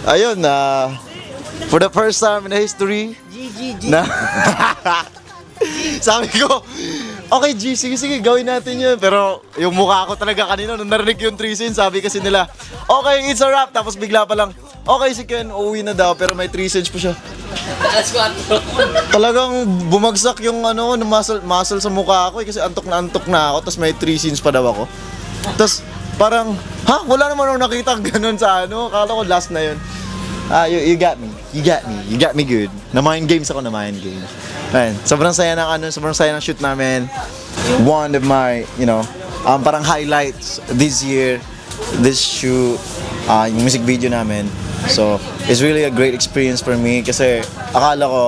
ayun, for the first time in the history, na, sabi ko, okay G, sige, gawin natin yun. Pero yung mukha ko talaga kanina, nung narinig yung 3 scenes, sabi kasi nila, okay, it's a wrap. Tapos bigla pa lang, okay si Ken, uuwi na daw, pero may 3 scenes pa siya. Talagang bumagsak yung muscle sa mukha ko kasi antok na ako, tapos may 3 scenes pa daw ako. Tapos parang, wala naman akong nakita ganun sa akala ko last na yun. You got me good. Na-mind games ako, na-mind games. Ayun, sobrang saya ng shoot namin. One of my, parang highlights this year, this shoot, yung music video namin. So, it's really a great experience for me kasi akala ko,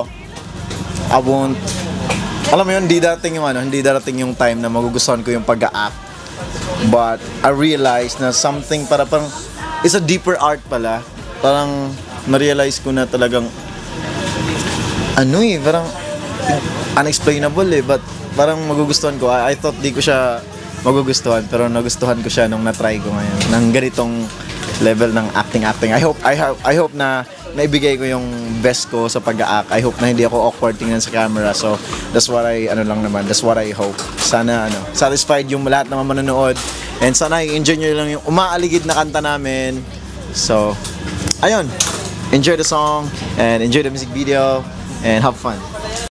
alam mo yun, hindi darating yung time na magugustuhan ko yung pag-a-act. But I realized na something parang, it's a deeper art pala. Parang, na-realize ko na talagang, parang, unexplainable but parang magugustuhan ko. I thought di ko siya magugustuhan pero nagustuhan ko siya nung na-try ko ngayon ng ganitong level ng acting. I hope na naibigay ko yung best ko sa pag-act. I hope na hindi ako awkward tingnan sa camera. So that's what that's what I hope. Sana satisfied yung lahat ng manonood and sana i-enjoy nyo lang yung umaaligid na kanta namin. So ayun, enjoy the song and enjoy the music video and have fun.